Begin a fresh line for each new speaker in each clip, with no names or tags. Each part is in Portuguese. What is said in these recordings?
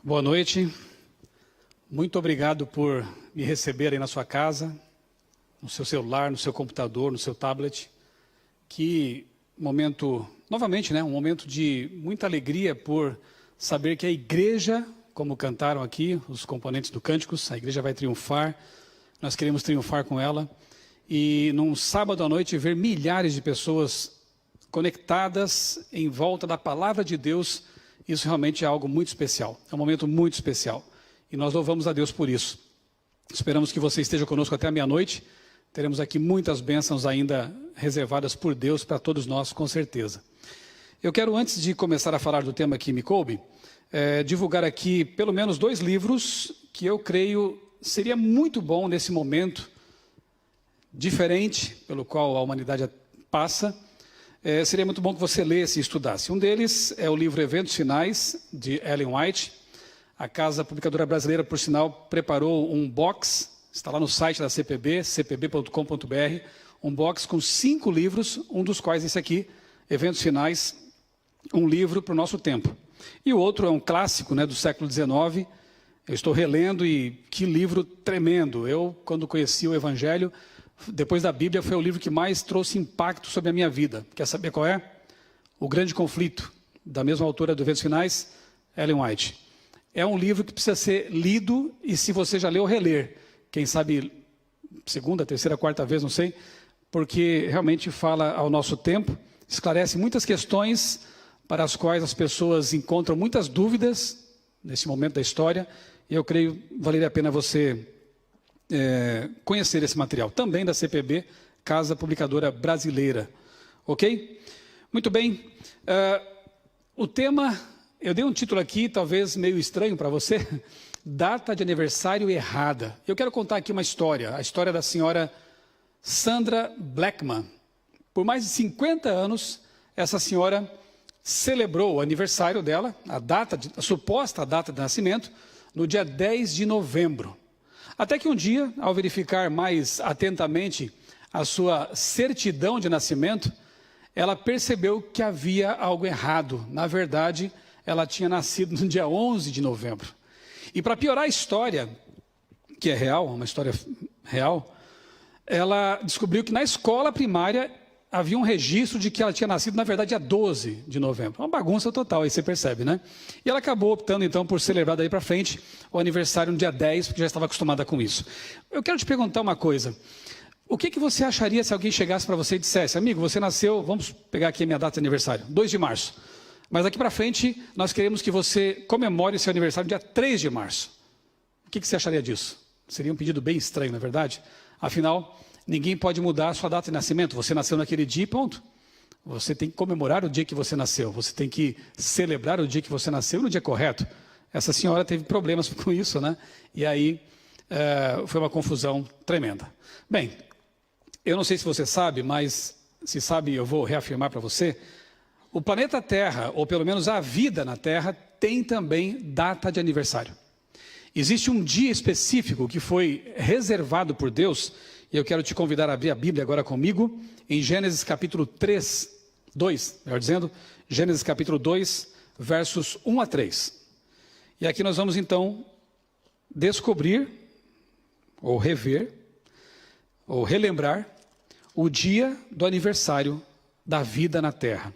Boa noite, muito obrigado por me receber aí na sua casa, no seu celular, no seu computador, no seu tablet. Que momento, novamente, um momento de muita alegria por saber que a igreja, como cantaram aqui os componentes do Cânticos, a igreja vai triunfar, nós queremos triunfar com ela. E num sábado à noite ver milhares de pessoas conectadas em volta da palavra de Deus, isso realmente é algo muito especial, é um momento muito especial. E nós louvamos a Deus por isso. Esperamos que você esteja conosco até a meia-noite. Teremos aqui muitas bênçãos ainda reservadas por Deus para todos nós, com certeza. Eu quero, antes de começar a falar do tema que me coube, divulgar aqui pelo menos 2 livros que eu creio seria muito bom nesse momento diferente pelo qual a humanidade passa. Seria muito bom que você lesse e estudasse. Um deles é o livro Eventos Finais, de Ellen White. A Casa Publicadora Brasileira, por sinal, preparou um box, está lá no site da CPB, cpb.com.br, um box com 5 livros, um dos quais esse aqui, Eventos Finais, um livro para o nosso tempo. E o outro é um clássico do século XIX, eu estou relendo e que livro tremendo. Eu, quando conheci o Evangelho, depois da Bíblia, foi o livro que mais trouxe impacto sobre a minha vida. Quer saber qual é? O Grande Conflito, da mesma autora do Eventos Finais, Ellen White. É um livro que precisa ser lido e, se você já leu, reler. Quem sabe, segunda, terceira, quarta vez, não sei, porque realmente fala ao nosso tempo, esclarece muitas questões para as quais as pessoas encontram muitas dúvidas nesse momento da história, e eu creio valeria a pena você conhecer esse material, também da CPB, Casa Publicadora Brasileira. Ok? Muito bem. O tema, eu dei um título aqui, talvez meio estranho para você, Data de Aniversário Errada. Eu quero contar aqui uma história, a história da senhora Sandra Blackman. Por mais de 50 anos, essa senhora celebrou o aniversário dela, a suposta data de nascimento, no dia 10 de novembro. Até que um dia, ao verificar mais atentamente a sua certidão de nascimento, ela percebeu que havia algo errado. Na verdade, ela tinha nascido no dia 11 de novembro. E para piorar a história, que é real, uma história real, ela descobriu que na escola primária havia um registro de que ela tinha nascido, na verdade, dia 12 de novembro. Uma bagunça total, aí você percebe, né? E ela acabou optando, então, por celebrar daí para frente o aniversário no dia 10, porque já estava acostumada com isso. Eu quero te perguntar uma coisa. O que você acharia se alguém chegasse para você e dissesse, amigo, você nasceu, vamos pegar aqui a minha data de aniversário, 2 de março. Mas daqui para frente, nós queremos que você comemore seu aniversário no dia 3 de março. O que você acharia disso? Seria um pedido bem estranho, não é verdade? Afinal, ninguém pode mudar a sua data de nascimento. Você nasceu naquele dia e ponto. Você tem que comemorar o dia que você nasceu. Você tem que celebrar o dia que você nasceu no dia correto. Essa senhora teve problemas com isso, né? E aí foi uma confusão tremenda. Bem, eu não sei se você sabe, mas se sabe eu vou reafirmar para você. O planeta Terra, ou pelo menos a vida na Terra, tem também data de aniversário. Existe um dia específico que foi reservado por Deus. E eu quero te convidar a abrir a Bíblia agora comigo, em Gênesis capítulo 2, melhor dizendo, Gênesis capítulo 2, versos 1 a 3. E aqui nós vamos então descobrir, ou rever, ou relembrar, o dia do aniversário da vida na terra.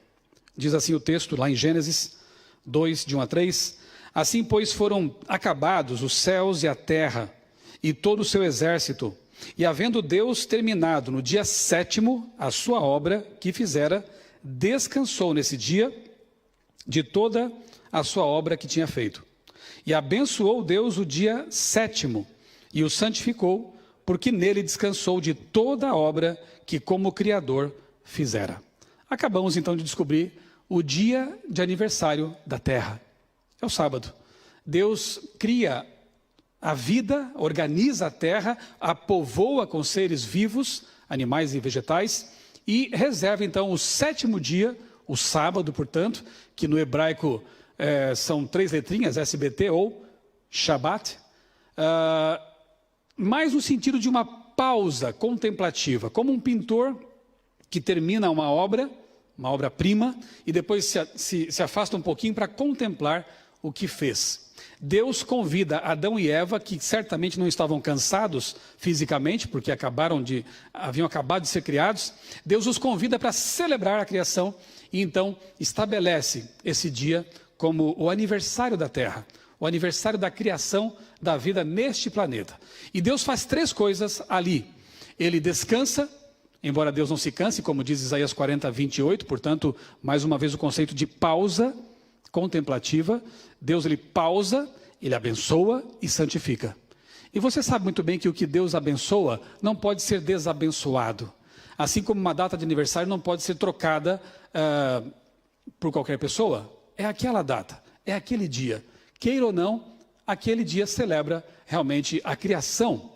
Diz assim o texto lá em Gênesis 2, de 1 a 3, assim pois foram acabados os céus e a terra, e todo o seu exército, e havendo Deus terminado no dia 7º a sua obra que fizera, descansou nesse dia de toda a sua obra que tinha feito. E abençoou Deus o dia 7º e o santificou, porque nele descansou de toda a obra que como Criador fizera. Acabamos então de descobrir o dia de aniversário da terra. É o sábado. Deus cria a vida, organiza a terra, a povoa com seres vivos, animais e vegetais, e reserva então o 7º dia, o sábado, portanto, que no hebraico são 3 letrinhas, SBT ou Shabbat, mais no sentido de uma pausa contemplativa, como um pintor que termina uma obra-prima, e depois se afasta um pouquinho para contemplar o que fez. Deus convida Adão e Eva, que certamente não estavam cansados fisicamente, porque haviam acabado de ser criados. Deus os convida para celebrar a criação e então estabelece esse dia como o aniversário da terra, o aniversário da criação da vida neste planeta. E Deus faz 3 coisas ali. Ele descansa, embora Deus não se canse, como diz Isaías 40, 28, portanto, mais uma vez o conceito de pausa contemplativa. Deus, ele pausa, ele abençoa e santifica. E você sabe muito bem que o que Deus abençoa não pode ser desabençoado. Assim como uma data de aniversário não pode ser trocada por qualquer pessoa. É aquela data, é aquele dia. Queira ou não, aquele dia celebra realmente a criação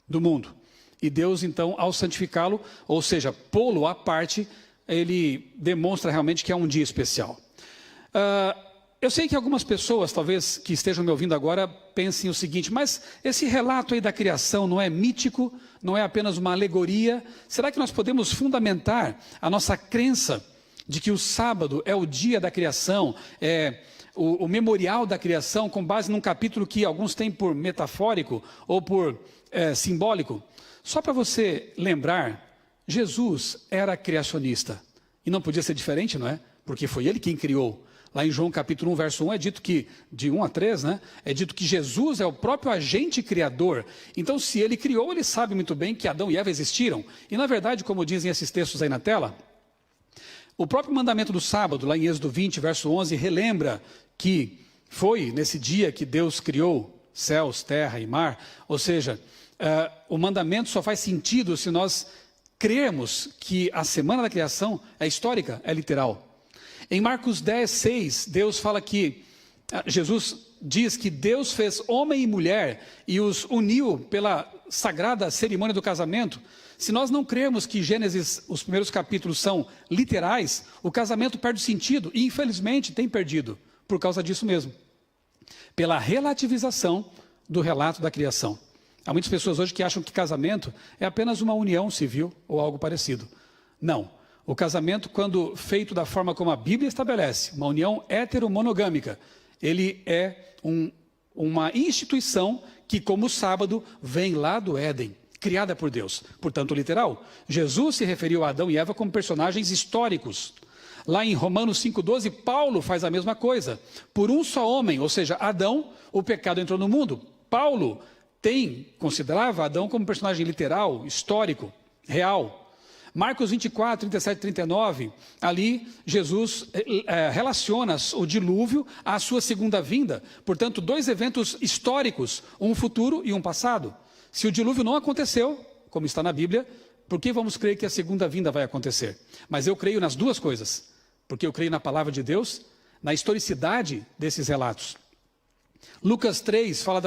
do mundo. E Deus, então, ao santificá-lo, ou seja, pô-lo à parte, ele demonstra realmente que é um dia especial. Eu sei que algumas pessoas, talvez, que estejam me ouvindo agora, pensem o seguinte: mas esse relato aí da criação não é mítico, não é apenas uma alegoria? Será que nós podemos fundamentar a nossa crença de que o sábado é o dia da criação, é o memorial da criação, com base num capítulo que alguns têm por metafórico ou por simbólico? Só para você lembrar, Jesus era criacionista. E não podia ser diferente, não é? Porque foi ele quem criou. Lá em João capítulo 1, verso 1, é dito que, de 1 a 3, né? É dito que Jesus é o próprio agente criador. Então, se ele criou, ele sabe muito bem que Adão e Eva existiram. E, na verdade, como dizem esses textos aí na tela, o próprio mandamento do sábado, lá em Êxodo 20, verso 11, relembra que foi nesse dia que Deus criou céus, terra e mar. Ou seja, o mandamento só faz sentido se nós crermos que a semana da criação é histórica, é literal. Em Marcos 10, 6, Deus fala que, Jesus diz que Deus fez homem e mulher e os uniu pela sagrada cerimônia do casamento. Se nós não crermos que Gênesis, os primeiros capítulos são literais, o casamento perde sentido e infelizmente tem perdido, por causa disso mesmo. Pela relativização do relato da criação. Há muitas pessoas hoje que acham que casamento é apenas uma união civil ou algo parecido. Não. O casamento, quando feito da forma como a Bíblia estabelece, uma união heteromonogâmica, ele é uma instituição que, como o sábado, vem lá do Éden, criada por Deus. Portanto, literal. Jesus se referiu a Adão e Eva como personagens históricos. Lá em Romanos 5,12, Paulo faz a mesma coisa. Por um só homem, ou seja, Adão, o pecado entrou no mundo. Paulo considerava Adão como personagem literal, histórico, real. Marcos 24, 37 e 39, ali Jesus relaciona o dilúvio à sua segunda vinda. Portanto, 2 eventos históricos, um futuro e um passado. Se o dilúvio não aconteceu, como está na Bíblia, por que vamos crer que a segunda vinda vai acontecer? Mas eu creio nas duas coisas, porque eu creio na palavra de Deus, na historicidade desses relatos. Lucas 3 fala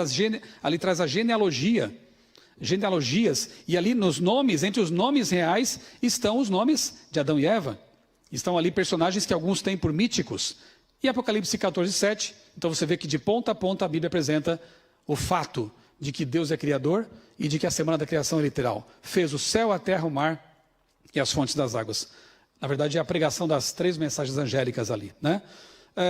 ali traz a genealogias, e ali nos nomes, entre os nomes reais, estão os nomes de Adão e Eva. Estão ali personagens que alguns têm por míticos. E Apocalipse 14, 7, então você vê que de ponta a ponta a Bíblia apresenta o fato de que Deus é criador e de que a semana da criação é literal. Fez o céu, a terra, o mar e as fontes das águas. Na verdade é a pregação das 3 mensagens angélicas ali, né?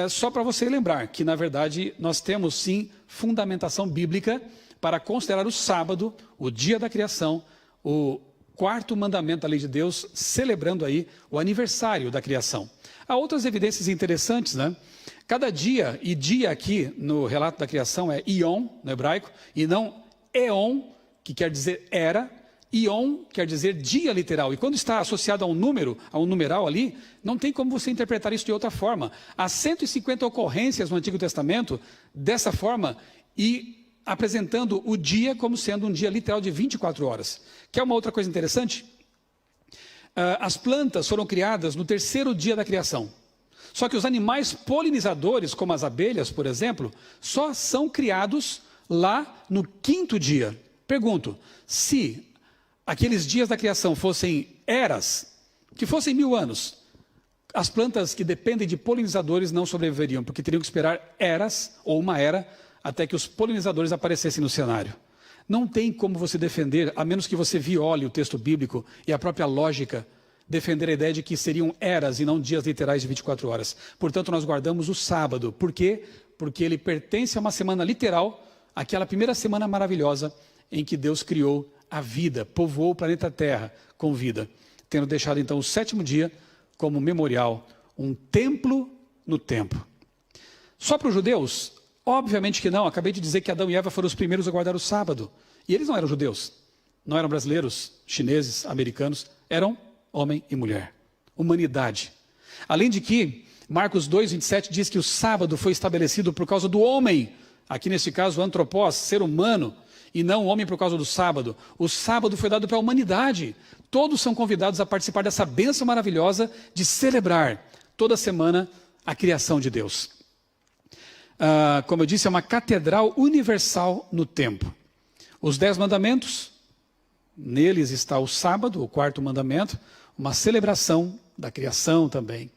Só para você lembrar que, na verdade, nós temos sim fundamentação bíblica para considerar o sábado, o dia da criação, o 4º mandamento da lei de Deus, celebrando aí o aniversário da criação. Há outras evidências interessantes, né? Cada dia, e dia aqui no relato da criação é Ion, no hebraico, e não Eon, que quer dizer era. Ion quer dizer dia literal, e quando está associado a um número, a um numeral ali, não tem como você interpretar isso de outra forma. Há 150 ocorrências no Antigo Testamento dessa forma, e apresentando o dia como sendo um dia literal de 24 horas. Quer uma outra coisa interessante? As plantas foram criadas no 3º dia da criação. Só que os animais polinizadores, como as abelhas, por exemplo, só são criados lá no 5º dia. Pergunto, se aqueles dias da criação fossem eras, que fossem 1000 anos, as plantas que dependem de polinizadores não sobreviveriam, porque teriam que esperar eras, ou uma era, até que os polinizadores aparecessem no cenário. Não tem como você defender, a menos que você viole o texto bíblico e a própria lógica, defender a ideia de que seriam eras e não dias literais de 24 horas. Portanto, nós guardamos o sábado. Por quê? Porque ele pertence a uma semana literal, aquela primeira semana maravilhosa em que Deus criou a vida, povoou o planeta Terra com vida, tendo deixado então o sétimo dia como memorial, um templo no tempo. Só para os judeus? Obviamente que não. Acabei de dizer que Adão e Eva foram os primeiros a guardar o sábado. E eles não eram judeus, não eram brasileiros, chineses, americanos, eram homem e mulher, humanidade. Além de que, Marcos 2, 27 diz que o sábado foi estabelecido por causa do homem, aqui nesse caso o antropós, ser humano, e não o homem por causa do sábado. O sábado foi dado para a humanidade. Todos são convidados a participar dessa bênção maravilhosa de celebrar toda semana a criação de Deus. Como eu disse, é uma catedral universal no tempo. Os 10 mandamentos, neles está o sábado, o quarto mandamento, uma celebração da criação também.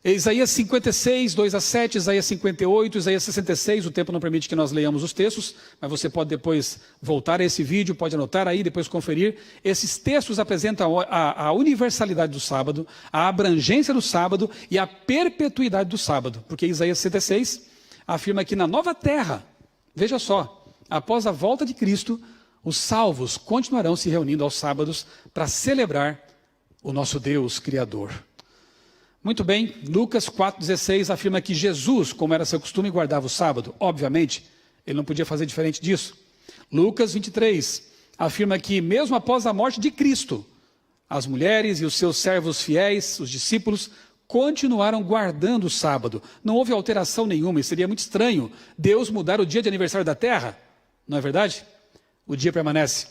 Isaías 56, 2 a 7, Isaías 58, Isaías 66, o tempo não permite que nós leiamos os textos, mas você pode depois voltar a esse vídeo, pode anotar aí, depois conferir. Esses textos apresentam a universalidade do sábado, a abrangência do sábado e a perpetuidade do sábado, porque Isaías 66 afirma que na nova terra, veja só, após a volta de Cristo, os salvos continuarão se reunindo aos sábados para celebrar o nosso Deus Criador. Muito bem, Lucas 4,16 afirma que Jesus, como era seu costume, guardava o sábado. Obviamente, ele não podia fazer diferente disso. Lucas 23 afirma que mesmo após a morte de Cristo, as mulheres e os seus servos fiéis, os discípulos, continuaram guardando o sábado. Não houve alteração nenhuma, e seria muito estranho Deus mudar o dia de aniversário da terra, não é verdade? O dia permanece.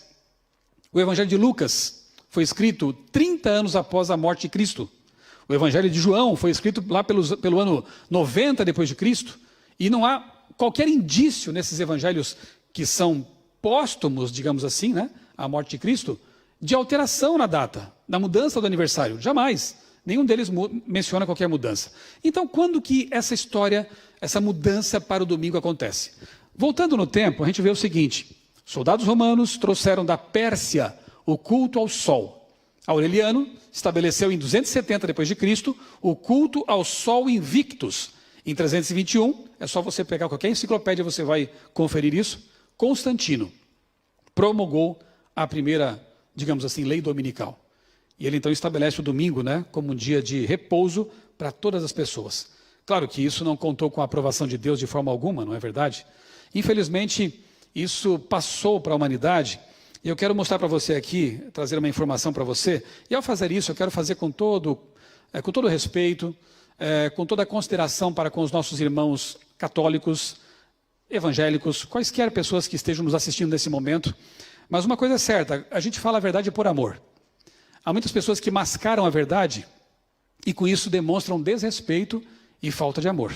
O Evangelho de Lucas foi escrito 30 anos após a morte de Cristo. O Evangelho de João foi escrito lá pelo ano 90 depois de Cristo, e não há qualquer indício nesses evangelhos que são póstumos, digamos assim, né, à morte de Cristo, de alteração na data, da mudança do aniversário. Jamais. Nenhum deles menciona qualquer mudança. Então, quando que essa história, essa mudança para o domingo acontece? Voltando no tempo, a gente vê o seguinte: soldados romanos trouxeram da Pérsia o culto ao sol. Aureliano estabeleceu em 270 depois de Cristo o culto ao Sol Invictus. Em 321, é só você pegar qualquer enciclopédia, você vai conferir isso. Constantino promulgou a primeira, digamos assim, lei dominical. E ele então estabelece o domingo, né, como um dia de repouso para todas as pessoas. Claro que isso não contou com a aprovação de Deus de forma alguma, não é verdade? Infelizmente, isso passou para a humanidade. E eu quero mostrar para você aqui, trazer uma informação para você, e ao fazer isso eu quero fazer com todo respeito, com toda a consideração para com os nossos irmãos católicos, evangélicos, quaisquer pessoas que estejam nos assistindo nesse momento. Mas uma coisa é certa, a gente fala a verdade por amor. Há muitas pessoas que mascaram a verdade e com isso demonstram desrespeito e falta de amor.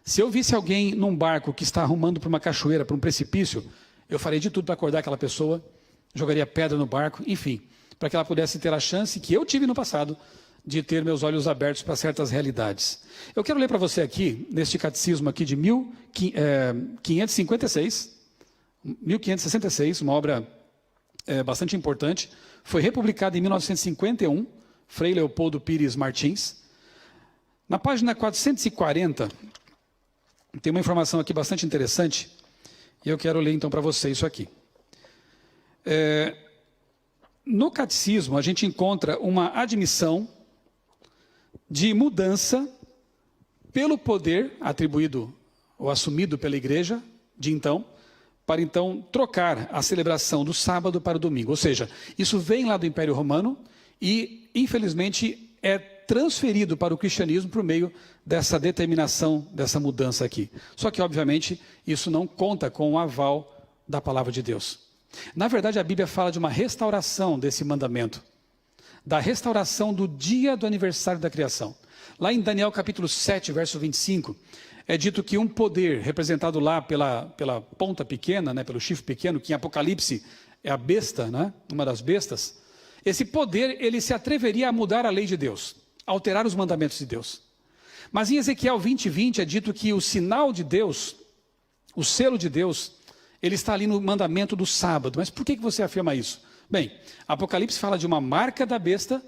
Se eu visse alguém num barco que está arrumando para uma cachoeira, para um precipício, eu faria de tudo para acordar aquela pessoa, jogaria pedra no barco, enfim, para que ela pudesse ter a chance que eu tive no passado de ter meus olhos abertos para certas realidades. Eu quero ler para você aqui, neste catecismo aqui de 1566, uma obra bastante importante, foi republicada em 1951, Frei Leopoldo Pires Martins. Na página 440, tem uma informação aqui bastante interessante, e eu quero ler então para você isso aqui. No catecismo, a gente encontra uma admissão de mudança pelo poder atribuído ou assumido pela igreja de então, para então trocar a celebração do sábado para o domingo. Ou seja, isso vem lá do Império Romano e, infelizmente, é transferido para o cristianismo por meio dessa determinação, dessa mudança aqui. Só que, obviamente, isso não conta com o aval da palavra de Deus. Na verdade, a Bíblia fala de uma restauração desse mandamento, da restauração do dia do aniversário da criação. Lá em Daniel capítulo 7, verso 25, é dito que um poder representado lá pela ponta pequena, né, pelo chifre pequeno, que em Apocalipse é a besta, né, uma das bestas, esse poder ele se atreveria a mudar a lei de Deus, alterar os mandamentos de Deus. Mas em Ezequiel 20, 20 é dito que o sinal de Deus, o selo de Deus, ele está ali no mandamento do sábado. Mas por que você afirma isso? Bem, Apocalipse fala de uma marca da besta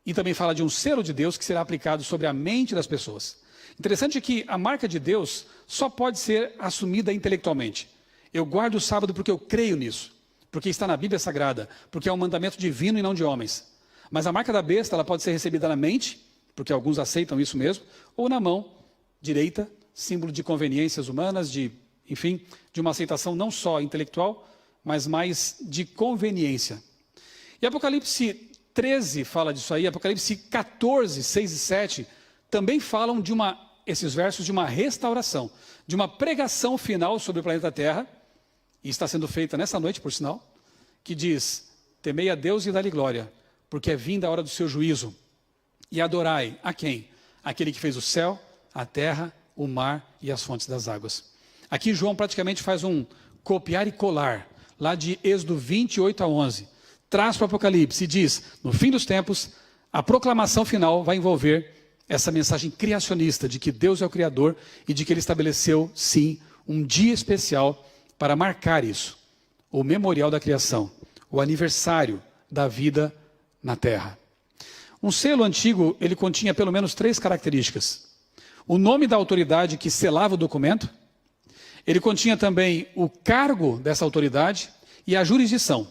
e também fala de um selo de Deus que será aplicado sobre a mente das pessoas. Interessante que a marca de Deus só pode ser assumida intelectualmente. Eu guardo o sábado porque eu creio nisso, porque está na Bíblia Sagrada, porque é um mandamento divino e não de homens. Mas a marca da besta, ela pode ser recebida na mente, porque alguns aceitam isso mesmo, ou na mão direita, símbolo de conveniências humanas, enfim, de uma aceitação não só intelectual, mas mais de conveniência. E Apocalipse 13 fala disso aí, Apocalipse 14, 6 e 7, também falam esses versos de uma restauração, de uma pregação final sobre o planeta Terra, e está sendo feita nessa noite, por sinal, que diz: temei a Deus e dá-lhe glória, porque é vinda a hora do seu juízo. E adorai a quem? Aquele que fez o céu, a terra, o mar e as fontes das águas. Aqui João praticamente faz um copiar e colar, lá de Êxodo 28 a 11. Traz para o Apocalipse e diz: no fim dos tempos, a proclamação final vai envolver essa mensagem criacionista de que Deus é o Criador e de que Ele estabeleceu, sim, um dia especial para marcar isso. O memorial da criação, o aniversário da vida na Terra. Um selo antigo, ele continha pelo menos 3 características. O nome da autoridade que selava o documento, ele continha também o cargo dessa autoridade e a jurisdição.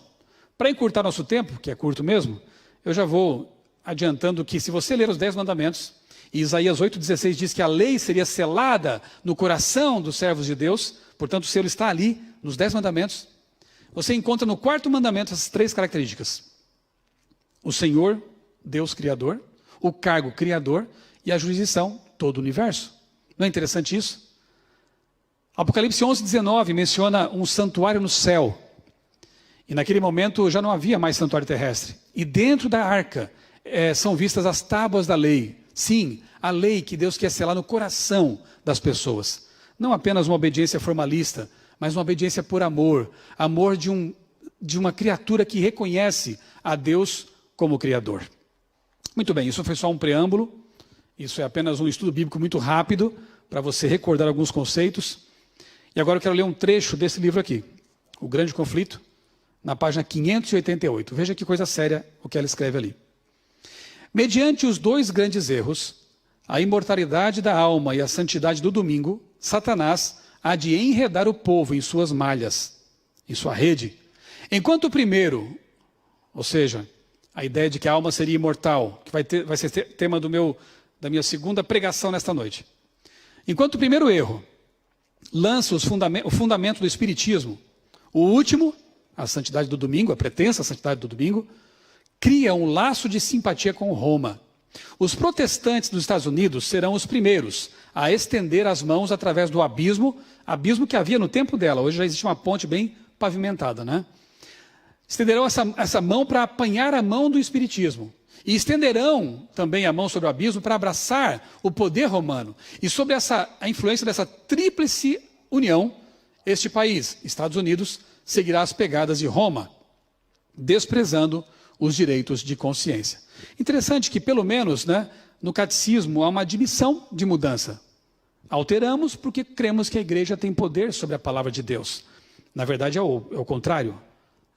Para encurtar nosso tempo, que é curto mesmo, eu já vou adiantando que se você ler os 10 mandamentos, e Isaías 8,16 diz que a lei seria selada no coração dos servos de Deus, portanto o selo está ali, nos 10 mandamentos, você encontra no 4º mandamento essas 3 características. O Senhor, Deus Criador, o cargo Criador e a jurisdição, todo o universo. Não é interessante isso? Apocalipse 11:19 menciona um santuário no céu. E naquele momento já não havia mais santuário terrestre. E dentro da arca são vistas as tábuas da lei. Sim, a lei que Deus quer selar no coração das pessoas. Não apenas uma obediência formalista, mas uma obediência por amor. Amor de uma criatura que reconhece a Deus como Criador. Muito bem, isso foi só um preâmbulo. Isso é apenas um estudo bíblico muito rápido, para você recordar alguns conceitos. E agora eu quero ler um trecho desse livro aqui, O Grande Conflito, na página 588. Veja que coisa séria o que ela escreve ali. Mediante os 2 grandes erros, a imortalidade da alma e a santidade do domingo, Satanás há de enredar o povo em suas malhas, em sua rede. Enquanto o primeiro, ou seja, a ideia de que a alma seria imortal, que vai ser tema da minha segunda pregação nesta noite. Enquanto o primeiro erro lança o fundamento do espiritismo, o último, a santidade do domingo, a pretensa santidade do domingo, cria um laço de simpatia com Roma. Os protestantes dos Estados Unidos serão os primeiros a estender as mãos através do abismo que havia no tempo dela. Hoje já existe uma ponte bem pavimentada, né? Estenderão essa mão para apanhar a mão do espiritismo. E estenderão também a mão sobre o abismo para abraçar o poder romano. E sobre a influência dessa tríplice união, este país, Estados Unidos, seguirá as pegadas de Roma, desprezando os direitos de consciência. Interessante que, pelo menos, no catecismo, há uma admissão de mudança. Alteramos porque cremos que a igreja tem poder sobre a palavra de Deus. Na verdade, é o contrário.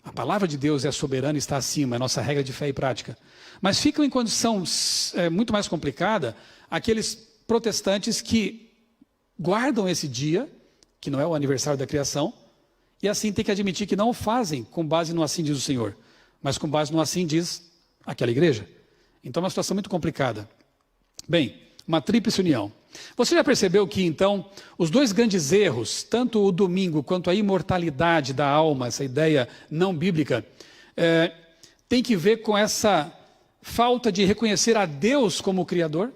A palavra de Deus é soberana e está acima, é nossa regra de fé e prática. Mas ficam em condição muito mais complicada aqueles protestantes que guardam esse dia, que não é o aniversário da criação, e assim tem que admitir que não o fazem com base no assim diz o Senhor, mas com base no assim diz aquela igreja. Então é uma situação muito complicada. Bem, uma tríplice união. Você já percebeu que, então, os 2 grandes erros, tanto o domingo quanto a imortalidade da alma, essa ideia não bíblica, tem que ver com essa falta de reconhecer a Deus como Criador?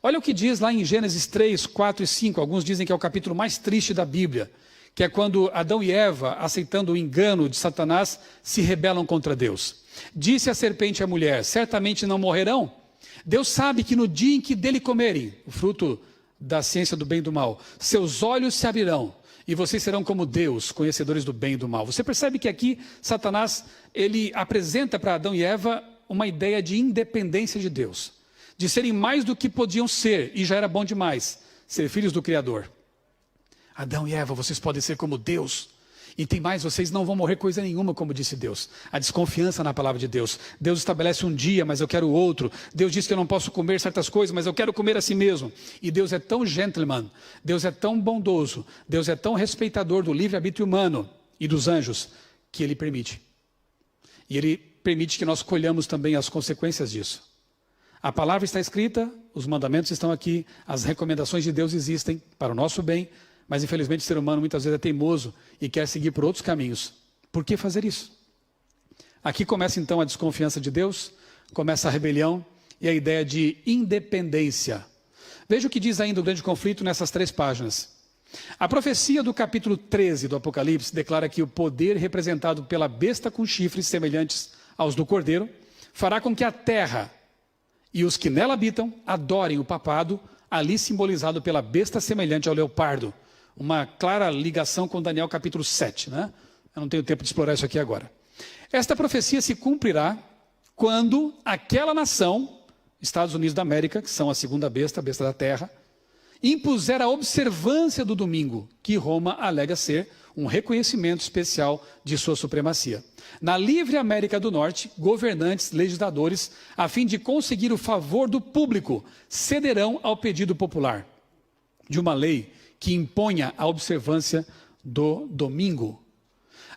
Olha o que diz lá em Gênesis 3, 4 e 5. Alguns dizem que é o capítulo mais triste da Bíblia, que é quando Adão e Eva, aceitando o engano de Satanás, se rebelam contra Deus. Disse a serpente à mulher: certamente não morrerão. Deus sabe que no dia em que dele comerem, o fruto da ciência do bem e do mal, seus olhos se abrirão e vocês serão como Deus, conhecedores do bem e do mal. Você percebe que aqui Satanás, ele apresenta para Adão e Eva uma ideia de independência de Deus, de serem mais do que podiam ser, e já era bom demais, ser filhos do Criador. Adão e Eva, vocês podem ser como Deus. E tem mais, vocês não vão morrer coisa nenhuma, como disse Deus. A desconfiança na palavra de Deus. Deus estabelece um dia, mas eu quero outro. Deus diz que eu não posso comer certas coisas, mas eu quero comer assim mesmo. E Deus é tão gentleman, Deus é tão bondoso, Deus é tão respeitador do livre-arbítrio humano e dos anjos, que Ele permite. E Ele permite que nós colhamos também as consequências disso. A palavra está escrita, os mandamentos estão aqui, as recomendações de Deus existem para o nosso bem, mas infelizmente o ser humano muitas vezes é teimoso e quer seguir por outros caminhos. Por que fazer isso? Aqui começa então a desconfiança de Deus, começa a rebelião e a ideia de independência. Veja o que diz ainda o grande conflito nessas 3 páginas. A profecia do capítulo 13 do Apocalipse declara que o poder representado pela besta com chifres semelhantes aos do cordeiro fará com que a terra e os que nela habitam adorem o papado, ali simbolizado pela besta semelhante ao leopardo. Uma clara ligação com Daniel capítulo 7, né? Eu não tenho tempo de explorar isso aqui agora. Esta profecia se cumprirá quando aquela nação, Estados Unidos da América, que são a segunda besta, a besta da terra, impuser a observância do domingo, que Roma alega ser um reconhecimento especial de sua supremacia. Na livre América do Norte, governantes, legisladores, a fim de conseguir o favor do público, cederão ao pedido popular de uma lei que imponha a observância do domingo.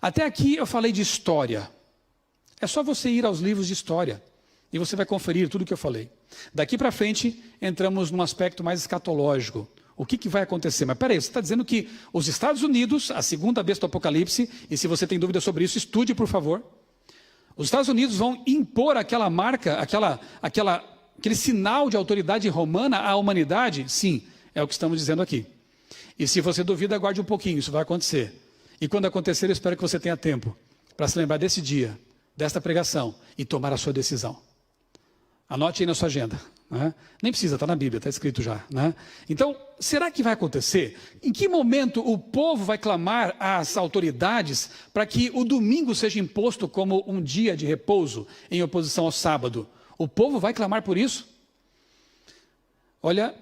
Até aqui eu falei de história. É só você ir aos livros de história e você vai conferir tudo o que eu falei. Daqui para frente, entramos num aspecto mais escatológico. O que vai acontecer? Mas peraí, você está dizendo que os Estados Unidos, a segunda besta do Apocalipse, e se você tem dúvida sobre isso, estude, por favor. Os Estados Unidos vão impor aquela marca, aquele sinal de autoridade romana à humanidade? Sim, é o que estamos dizendo aqui. E se você duvida, aguarde um pouquinho, isso vai acontecer. E quando acontecer, eu espero que você tenha tempo para se lembrar desse dia, desta pregação e tomar a sua decisão. Anote aí na sua agenda. Né? Nem precisa, está na Bíblia, está escrito já. Né? Então, será que vai acontecer? Em que momento o povo vai clamar às autoridades para que o domingo seja imposto como um dia de repouso em oposição ao sábado? O povo vai clamar por isso? Olha,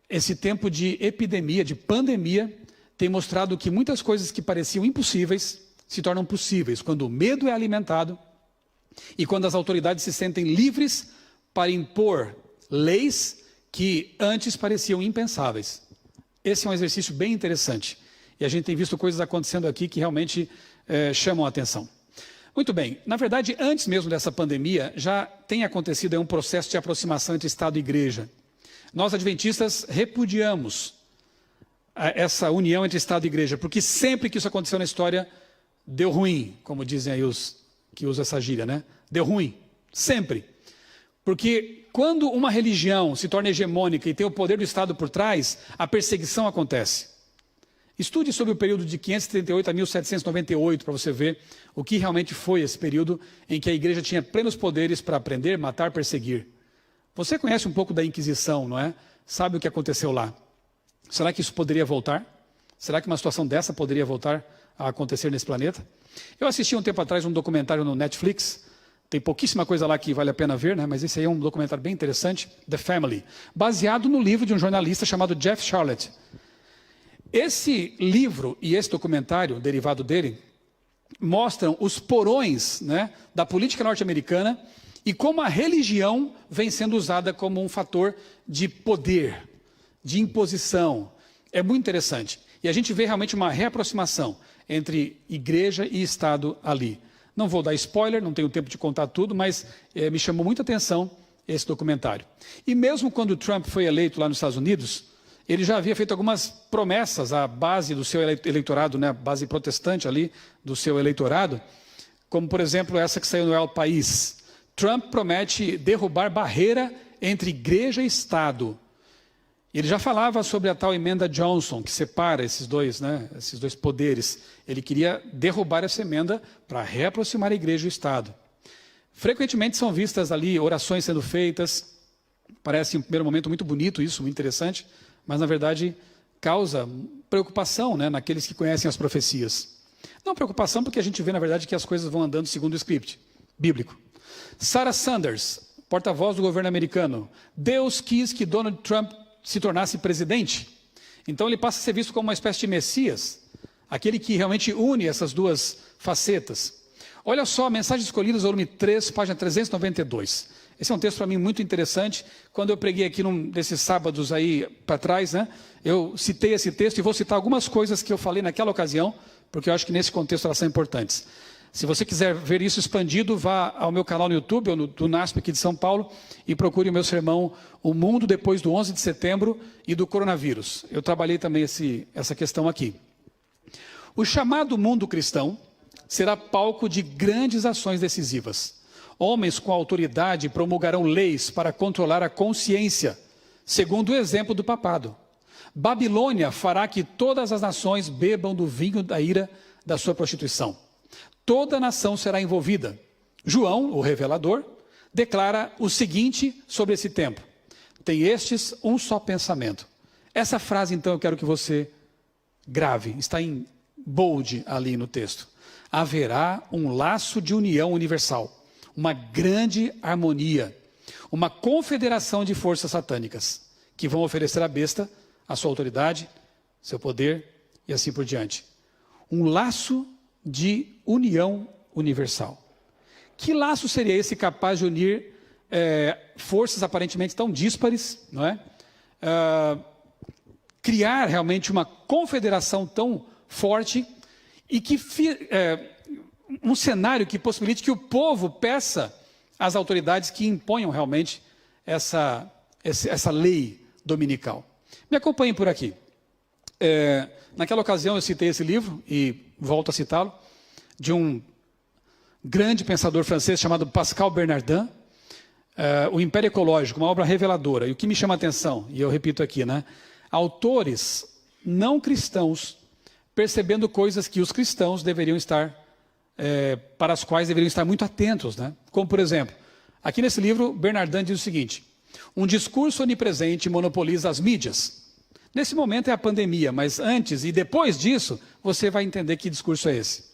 esse tempo de epidemia, de pandemia, tem mostrado que muitas coisas que pareciam impossíveis se tornam possíveis quando o medo é alimentado e quando as autoridades se sentem livres para impor leis que antes pareciam impensáveis. Esse é um exercício bem interessante. E a gente tem visto coisas acontecendo aqui que realmente chamam a atenção. Muito bem, na verdade, antes mesmo dessa pandemia, já tem acontecido um processo de aproximação entre Estado e Igreja. Nós, adventistas, repudiamos essa união entre Estado e Igreja, porque sempre que isso aconteceu na história, deu ruim, como dizem aí os que usam essa gíria, né? Deu ruim, sempre. Porque quando uma religião se torna hegemônica e tem o poder do Estado por trás, a perseguição acontece. Estude sobre o período de 538 a 1798 para você ver o que realmente foi esse período em que a igreja tinha plenos poderes para prender, matar, perseguir. Você conhece um pouco da Inquisição, não é? Sabe o que aconteceu lá. Será que isso poderia voltar? Será que uma situação dessa poderia voltar a acontecer nesse planeta? Eu assisti um tempo atrás um documentário no Netflix. Tem pouquíssima coisa lá que vale a pena ver, né? Mas esse aí é um documentário bem interessante, The Family, baseado no livro de um jornalista chamado Jeff Sharlet. Esse livro e esse documentário, derivado dele, mostram os porões, né, da política norte-americana e como a religião vem sendo usada como um fator de poder, de imposição. É muito interessante. E a gente vê realmente uma reaproximação entre igreja e Estado ali. Não vou dar spoiler, não tenho tempo de contar tudo, mas me chamou muita atenção esse documentário. E mesmo quando Trump foi eleito lá nos Estados Unidos, ele já havia feito algumas promessas à base do seu eleitorado, né, a base protestante ali do seu eleitorado, como, por exemplo, essa que saiu no El País. Trump promete derrubar barreira entre igreja e Estado. Ele já falava sobre a tal emenda Johnson, que separa esses dois poderes. Ele queria derrubar essa emenda para reaproximar a igreja e o Estado. Frequentemente são vistas ali orações sendo feitas. Parece, em primeiro momento, muito bonito isso, muito interessante, mas, na verdade, causa preocupação, né, naqueles que conhecem as profecias. Não preocupação porque a gente vê, na verdade, que as coisas vão andando segundo o script bíblico. Sarah Sanders, porta-voz do governo americano. Deus quis que Donald Trump se tornasse presidente. Então ele passa a ser visto como uma espécie de Messias. aquele que realmente une essas duas facetas. Olha só, Mensagens Escolhidas, volume 3, página 392. Esse é um texto para mim muito interessante. Quando eu preguei aqui num desses sábados aí para trás, né, eu citei esse texto e vou citar algumas coisas que eu falei naquela ocasião, porque eu acho que nesse contexto elas são importantes. Se você quiser ver isso expandido, vá ao meu canal no YouTube, ou do NASP aqui de São Paulo, e procure o meu sermão O Mundo depois do 11 de setembro e do coronavírus. Eu trabalhei também essa questão aqui. O chamado mundo cristão será palco de grandes ações decisivas. Homens com autoridade promulgarão leis para controlar a consciência, segundo o exemplo do papado. Babilônia fará que todas as nações bebam do vinho da ira da sua prostituição. Toda nação será envolvida. João, o revelador, declara o seguinte sobre esse tempo: tem estes um só pensamento. Essa frase, então, eu quero que você grave, está em bold ali no texto. Haverá um laço de união universal, uma grande harmonia, uma confederação de forças satânicas, que vão oferecer à besta a sua autoridade, seu poder e assim por diante. Um laço de união universal. Que laço seria esse capaz de unir forças aparentemente tão díspares, não é? Criar realmente uma confederação tão forte e que um cenário que possibilite que o povo peça às autoridades que imponham realmente essa lei dominical. Me acompanhem por aqui. Naquela ocasião eu citei esse livro, e volto a citá-lo, de um grande pensador francês chamado Pascal Bernardin, O Império Ecológico, uma obra reveladora. E o que me chama a atenção, e eu repito aqui, né? Autores não cristãos percebendo coisas que os cristãos deveriam estar, para as quais deveriam estar muito atentos, né? Como, por exemplo, aqui nesse livro, Bernardin diz o seguinte: um discurso onipresente monopoliza as mídias. Nesse momento é a pandemia, mas antes e depois disso, você vai entender que discurso é esse.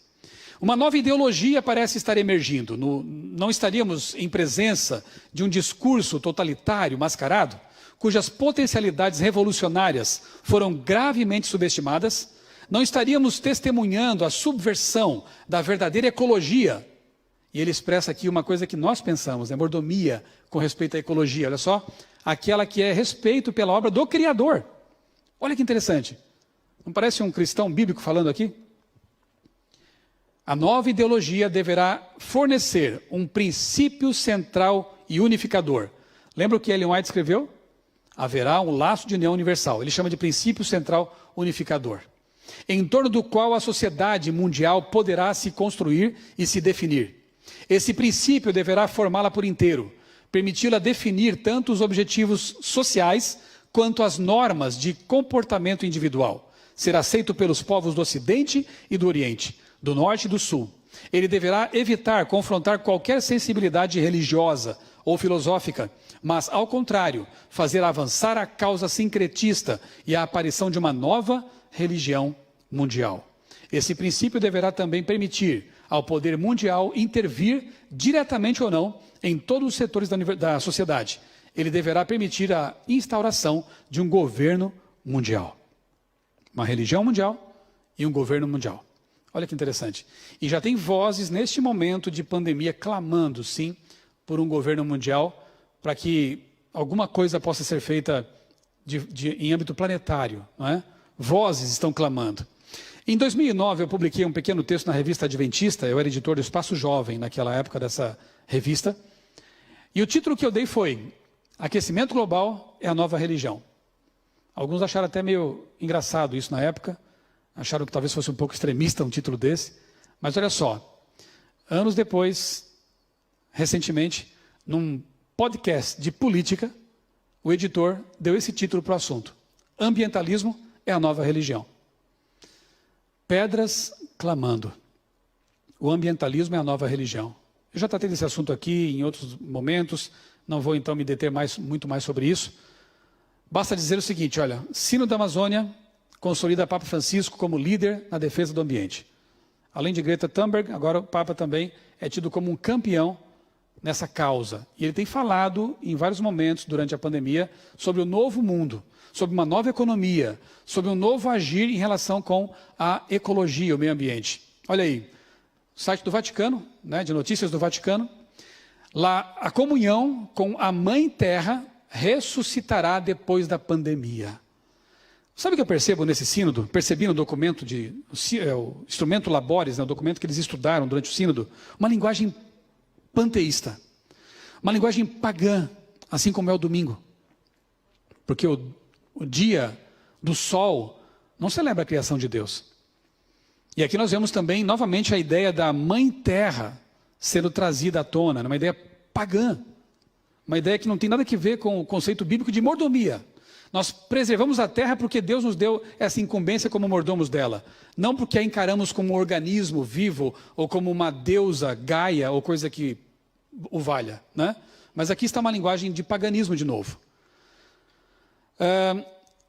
Uma nova ideologia parece estar emergindo. Não estaríamos em presença de um discurso totalitário, mascarado, cujas potencialidades revolucionárias foram gravemente subestimadas? Não estaríamos testemunhando a subversão da verdadeira ecologia? E ele expressa aqui uma coisa que nós pensamos, né? Mordomia com respeito à ecologia. Olha só, aquela que é respeito pela obra do Criador. Olha que interessante. Não parece um cristão bíblico falando aqui? A nova ideologia deverá fornecer um princípio central e unificador. Lembra o que Ellen White escreveu? Haverá um laço de união universal. Ele chama de princípio central unificador, em torno do qual a sociedade mundial poderá se construir e se definir. Esse princípio deverá formá-la por inteiro, permiti-la definir tanto os objetivos sociais quanto as normas de comportamento individual. Será aceito pelos povos do Ocidente e do Oriente, do Norte e do Sul. Ele deverá evitar confrontar qualquer sensibilidade religiosa ou filosófica, mas, ao contrário, fazer avançar a causa sincretista e a aparição de uma nova religião mundial. Esse princípio deverá também permitir ao poder mundial intervir, diretamente ou não, em todos os setores da sociedade. Ele deverá permitir a instauração de um governo mundial. Uma religião mundial e um governo mundial. Olha que interessante. E já tem vozes neste momento de pandemia clamando, sim, por um governo mundial, para que alguma coisa possa ser feita em âmbito planetário, não é? Vozes estão clamando. Em 2009, eu publiquei um pequeno texto na revista Adventista. Eu era editor do Espaço Jovem naquela época dessa revista. E o título que eu dei foi: Aquecimento Global é a Nova Religião. Alguns acharam até meio engraçado isso na época. Acharam que talvez fosse um pouco extremista um título desse. Mas olha só, anos depois, recentemente, num podcast de política, o editor deu esse título para o assunto: Ambientalismo é a Nova Religião. Pedras clamando. O ambientalismo é a nova religião. Eu já tratei desse assunto aqui em outros momentos, não vou então me deter muito mais sobre isso. Basta dizer o seguinte, olha, Sino da Amazônia consolida Papa Francisco como líder na defesa do ambiente. Além de Greta Thunberg, agora o Papa também é tido como um campeão nessa causa. E ele tem falado em vários momentos durante a pandemia sobre o novo mundo, sobre uma nova economia, sobre um novo agir em relação com a ecologia, o meio ambiente. Olha aí, site do Vaticano, né, de notícias do Vaticano. Lá, a comunhão com a Mãe Terra ressuscitará depois da pandemia. Sabe o que eu percebo nesse sínodo? Percebi no documento, o Instrumento Laboris, né, o documento que eles estudaram durante o sínodo, uma linguagem panteísta, uma linguagem pagã, assim como é o domingo. Porque o dia do sol não celebra a criação de Deus. E aqui nós vemos também, novamente, a ideia da Mãe Terra sendo trazida à tona, uma ideia pagã, uma ideia que não tem nada a ver com o conceito bíblico de mordomia. Nós preservamos a terra porque Deus nos deu essa incumbência como mordomos dela, não porque a encaramos como um organismo vivo ou como uma deusa Gaia ou coisa que o valha, né? Mas aqui está uma linguagem de paganismo de novo.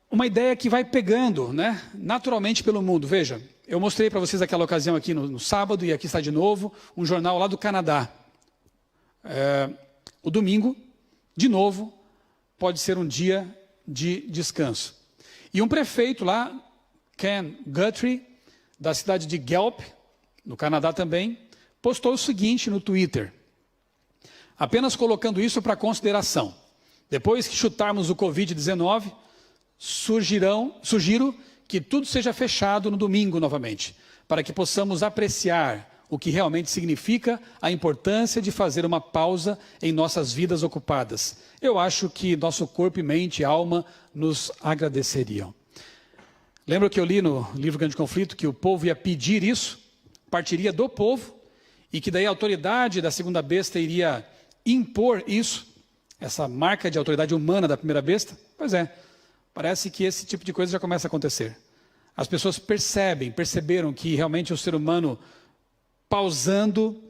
Uma ideia que vai pegando, né, naturalmente pelo mundo. Veja, eu mostrei para vocês aquela ocasião aqui no sábado, e aqui está de novo, um jornal lá do Canadá. O domingo, de novo, pode ser um dia de descanso. E um prefeito lá, Ken Guthrie, da cidade de Guelph, no Canadá também, postou o seguinte no Twitter, apenas colocando isso para consideração. Depois que chutarmos o Covid-19, sugiro que tudo seja fechado no domingo novamente, para que possamos apreciar o que realmente significa a importância de fazer uma pausa em nossas vidas ocupadas. Eu acho que nosso corpo e mente e alma nos agradeceriam. Lembra que eu li no livro Grande Conflito que o povo ia pedir isso, partiria do povo, e que daí a autoridade da segunda besta iria impor isso, essa marca de autoridade humana da primeira besta? Pois é, parece que esse tipo de coisa já começa a acontecer. As pessoas perceberam que realmente o ser humano pausando,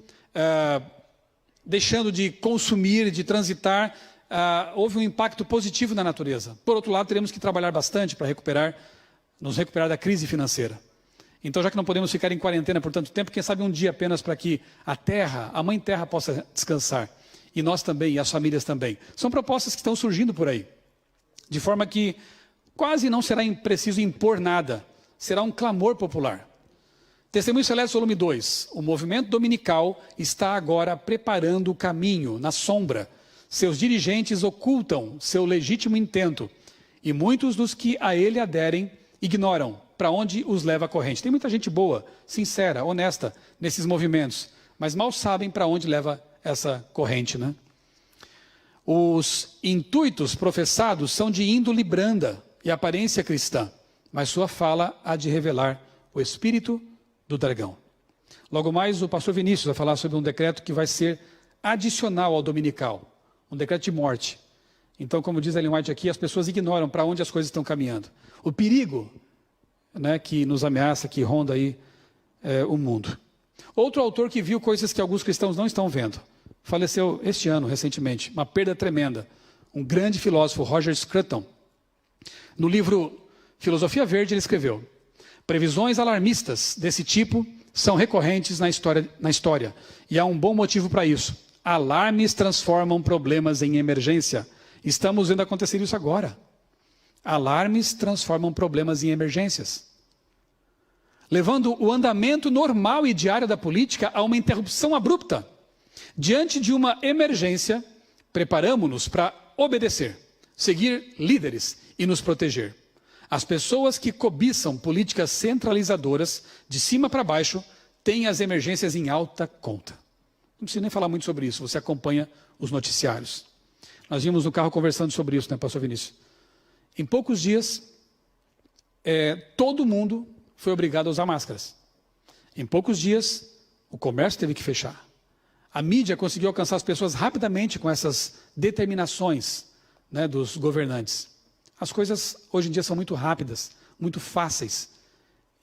deixando de consumir, de transitar, houve um impacto positivo na natureza. Por outro lado, teremos que trabalhar bastante para nos recuperar da crise financeira. Então, já que não podemos ficar em quarentena por tanto tempo, quem sabe um dia apenas para que a terra, a Mãe Terra, possa descansar. E nós também, e as famílias também. São propostas que estão surgindo por aí. De forma que quase não será preciso impor nada. Será um clamor popular. Testemunho Celeste, volume 2. O movimento dominical está agora preparando o caminho, na sombra. Seus dirigentes ocultam seu legítimo intento. E muitos dos que a ele aderem ignoram para onde os leva a corrente. Tem muita gente boa, sincera, honesta nesses movimentos, mas mal sabem para onde leva essa corrente, né? Os intuitos professados são de índole branda e aparência cristã, mas sua fala há de revelar o espírito do dragão. Logo mais, o pastor Vinícius vai falar sobre um decreto que vai ser adicional ao dominical, um decreto de morte. Então, como diz Ellen White aqui, as pessoas ignoram para onde as coisas estão caminhando. O perigo, né, que nos ameaça, que ronda aí o mundo. Outro autor que viu coisas que alguns cristãos não estão vendo. Faleceu este ano, recentemente. Uma perda tremenda. Um grande filósofo, Roger Scruton. No livro Filosofia Verde, ele escreveu: previsões alarmistas desse tipo são recorrentes na história. E há um bom motivo para isso. Alarmes transformam problemas em emergência. Estamos vendo acontecer isso agora. Alarmes transformam problemas em emergências, levando o andamento normal e diário da política a uma interrupção abrupta. Diante de uma emergência, preparamo-nos para obedecer, seguir líderes e nos proteger. As pessoas que cobiçam políticas centralizadoras, de cima para baixo, têm as emergências em alta conta. Não preciso nem falar muito sobre isso, você acompanha os noticiários. Nós vimos no carro conversando sobre isso, né, pastor Vinícius? Em poucos dias, todo mundo foi obrigado a usar máscaras. Em poucos dias, o comércio teve que fechar. A mídia conseguiu alcançar as pessoas rapidamente com essas determinações, né, dos governantes. As coisas hoje em dia são muito rápidas, muito fáceis.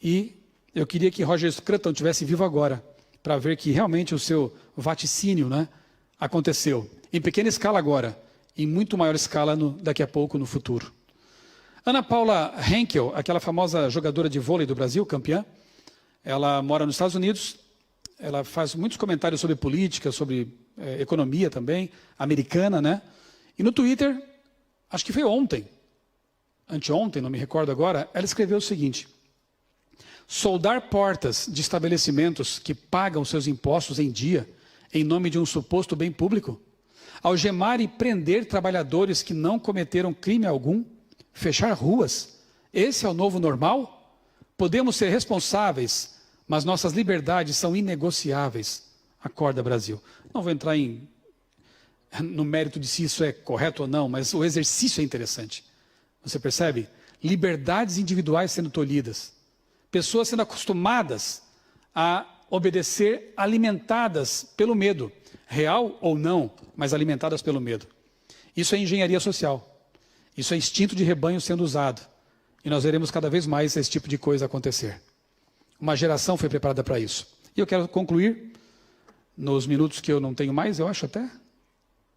E eu queria que Roger Scruton estivesse vivo agora, para ver que realmente o seu vaticínio, né, aconteceu. Em pequena escala agora, em muito maior escala daqui a pouco, no futuro. Ana Paula Henkel, aquela famosa jogadora de vôlei do Brasil, campeã, ela mora nos Estados Unidos, ela faz muitos comentários sobre política, sobre economia também, americana, né? E no Twitter, acho que foi ontem, anteontem, não me recordo agora, ela escreveu o seguinte: soldar portas de estabelecimentos que pagam seus impostos em dia, em nome de um suposto bem público, algemar e prender trabalhadores que não cometeram crime algum, fechar ruas, esse é o novo normal? Podemos ser responsáveis, mas nossas liberdades são inegociáveis. Acorda, Brasil. Não vou entrar no mérito de se isso é correto ou não, mas o exercício é interessante. Você percebe? Liberdades individuais sendo tolhidas. Pessoas sendo acostumadas a obedecer, alimentadas pelo medo. Real ou não, mas alimentadas pelo medo. Isso é engenharia social. Isso é instinto de rebanho sendo usado. E nós veremos cada vez mais esse tipo de coisa acontecer. Uma geração foi preparada para isso. E eu quero concluir, nos minutos que eu não tenho mais, eu acho até.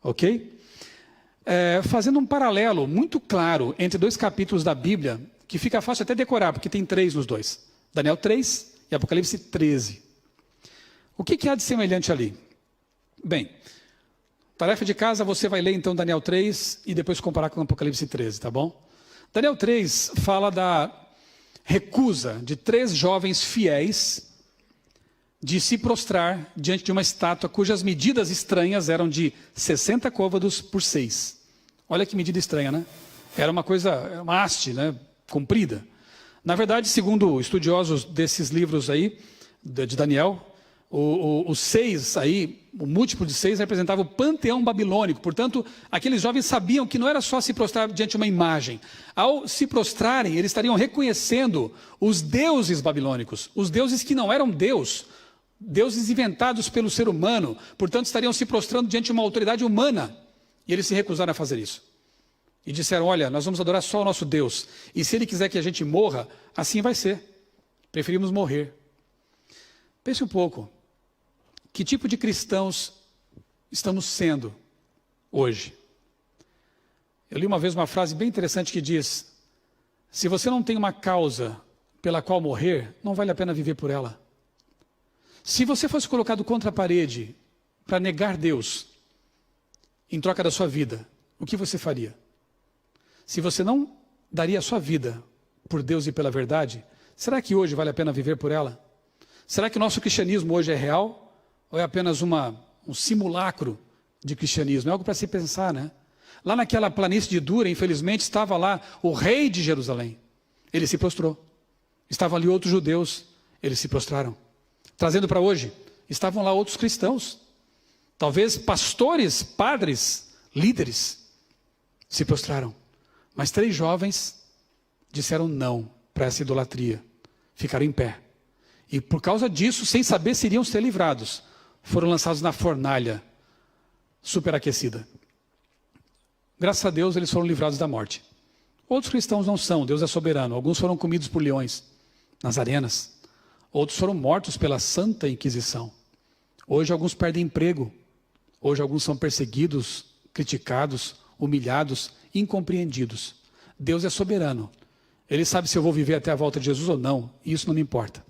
Ok? Fazendo um paralelo muito claro entre dois capítulos da Bíblia, que fica fácil até decorar, porque tem 3 nos dois. Daniel 3 e Apocalipse 13. O que há de semelhante ali? Bem, tarefa de casa, você vai ler então Daniel 3 e depois comparar com Apocalipse 13, tá bom? Daniel 3 fala da recusa de 3 jovens fiéis de se prostrar diante de uma estátua cujas medidas estranhas eram de 60 côvados por 6. Olha que medida estranha, né? Era uma haste, né? Comprida. Na verdade, segundo estudiosos desses livros aí, de Daniel, o 6 aí, o múltiplo de 6 representava o panteão babilônico. Portanto, aqueles jovens sabiam que não era só se prostrar diante de uma imagem. Ao se prostrarem, eles estariam reconhecendo os deuses babilônicos, os deuses que não eram Deus, deuses inventados pelo ser humano. Portanto, estariam se prostrando diante de uma autoridade humana. E eles se recusaram a fazer isso. E disseram: olha, nós vamos adorar só o nosso Deus. E se ele quiser que a gente morra, assim vai ser. Preferimos morrer. Pense um pouco. Que tipo de cristãos estamos sendo hoje? Eu li uma vez uma frase bem interessante que diz: se você não tem uma causa pela qual morrer, não vale a pena viver por ela. Se você fosse colocado contra a parede para negar Deus em troca da sua vida, o que você faria? Se você não daria a sua vida por Deus e pela verdade, será que hoje vale a pena viver por ela? Será que o nosso cristianismo hoje é real? Ou é apenas um simulacro de cristianismo? É algo para se pensar, né? Lá naquela planície de Dura, infelizmente, estava lá o rei de Jerusalém. Ele se prostrou. Estavam ali outros judeus, eles se prostraram. Trazendo para hoje, estavam lá outros cristãos. Talvez pastores, padres, líderes, se prostraram. Mas 3 jovens disseram não para essa idolatria. Ficaram em pé. E por causa disso, sem saber se iriam ser livrados, foram lançados na fornalha superaquecida. Graças a Deus, eles foram livrados da morte. Outros cristãos não são, Deus é soberano. Alguns foram comidos por leões nas arenas. Outros foram mortos pela Santa Inquisição. Hoje alguns perdem emprego. Hoje alguns são perseguidos, criticados, humilhados, incompreendidos. Deus é soberano. Ele sabe se eu vou viver até a volta de Jesus ou não. Isso não me importa.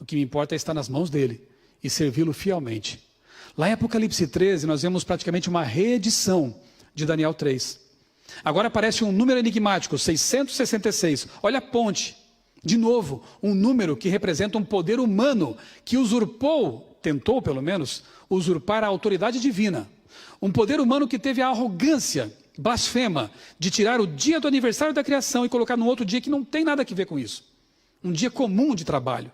O que me importa é estar nas mãos dele e servi-lo fielmente. Lá em Apocalipse 13, nós vemos praticamente uma reedição de Daniel 3. Agora aparece um número enigmático, 666. Olha a ponte. De novo, um número que representa um poder humano que usurpou, tentou pelo menos, usurpar a autoridade divina. Um poder humano que teve a arrogância blasfema de tirar o dia do aniversário da criação e colocar num outro dia que não tem nada a ver com isso. Um dia comum de trabalho.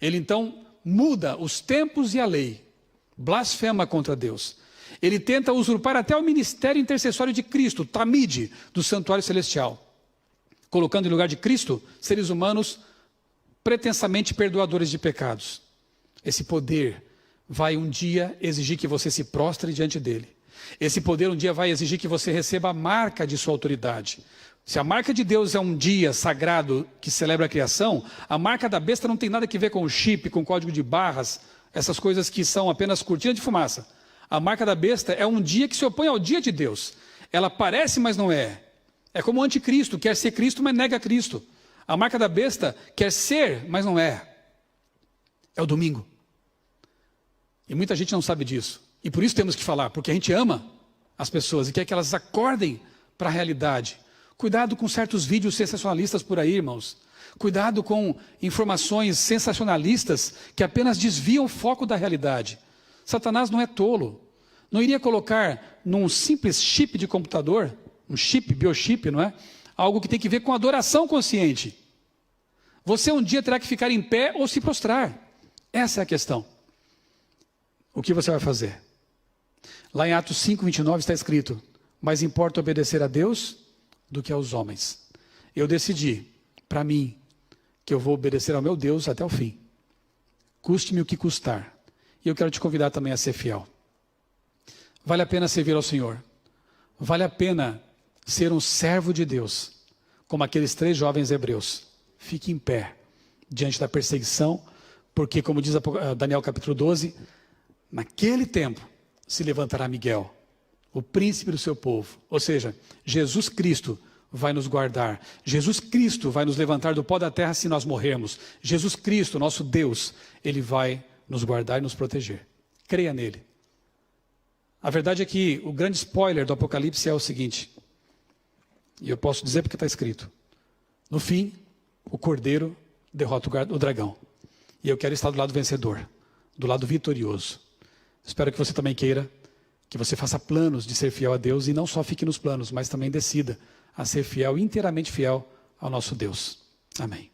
Ele então muda os tempos e a lei, blasfema contra Deus. Ele tenta usurpar até o ministério intercessório de Cristo, Tamide, do santuário celestial, colocando em lugar de Cristo seres humanos pretensamente perdoadores de pecados. Esse poder vai um dia exigir que você se prostre diante dele. Esse poder um dia vai exigir que você receba a marca de sua autoridade. Se a marca de Deus é um dia sagrado que celebra a criação, a marca da besta não tem nada a ver com o chip, com o código de barras, essas coisas que são apenas cortina de fumaça. A marca da besta é um dia que se opõe ao dia de Deus. Ela parece, mas não é. É como o anticristo, quer ser Cristo, mas nega Cristo. A marca da besta quer ser, mas não é. É o domingo. E muita gente não sabe disso. E por isso temos que falar, porque a gente ama as pessoas e quer que elas acordem para a realidade. Cuidado com certos vídeos sensacionalistas por aí, irmãos. Cuidado com informações sensacionalistas que apenas desviam o foco da realidade. Satanás não é tolo. Não iria colocar num simples chip de computador, um chip, biochip, não é? Algo que tem que ver com adoração consciente. Você um dia terá que ficar em pé ou se prostrar. Essa é a questão. O que você vai fazer? Lá em Atos 5:29 está escrito: mais importa obedecer a Deus do que aos homens. Eu decidi, para mim, que eu vou obedecer ao meu Deus até o fim. Custe-me o que custar. E eu quero te convidar também a ser fiel. Vale a pena servir ao Senhor. Vale a pena ser um servo de Deus, como aqueles 3 jovens hebreus. Fique em pé diante da perseguição, porque, como diz Daniel capítulo 12, naquele tempo se levantará Miguel, o príncipe do seu povo. Ou seja, Jesus Cristo vai nos guardar. Jesus Cristo vai nos levantar do pó da terra se nós morrermos. Jesus Cristo, nosso Deus, Ele vai nos guardar e nos proteger. Creia nele. A verdade é que o grande spoiler do Apocalipse é o seguinte, e eu posso dizer porque está escrito: no fim, o Cordeiro derrota o dragão. E eu quero estar do lado vencedor, do lado vitorioso. Espero que você também queira, que você faça planos de ser fiel a Deus e não só fique nos planos, mas também decida a ser fiel, inteiramente fiel ao nosso Deus. Amém.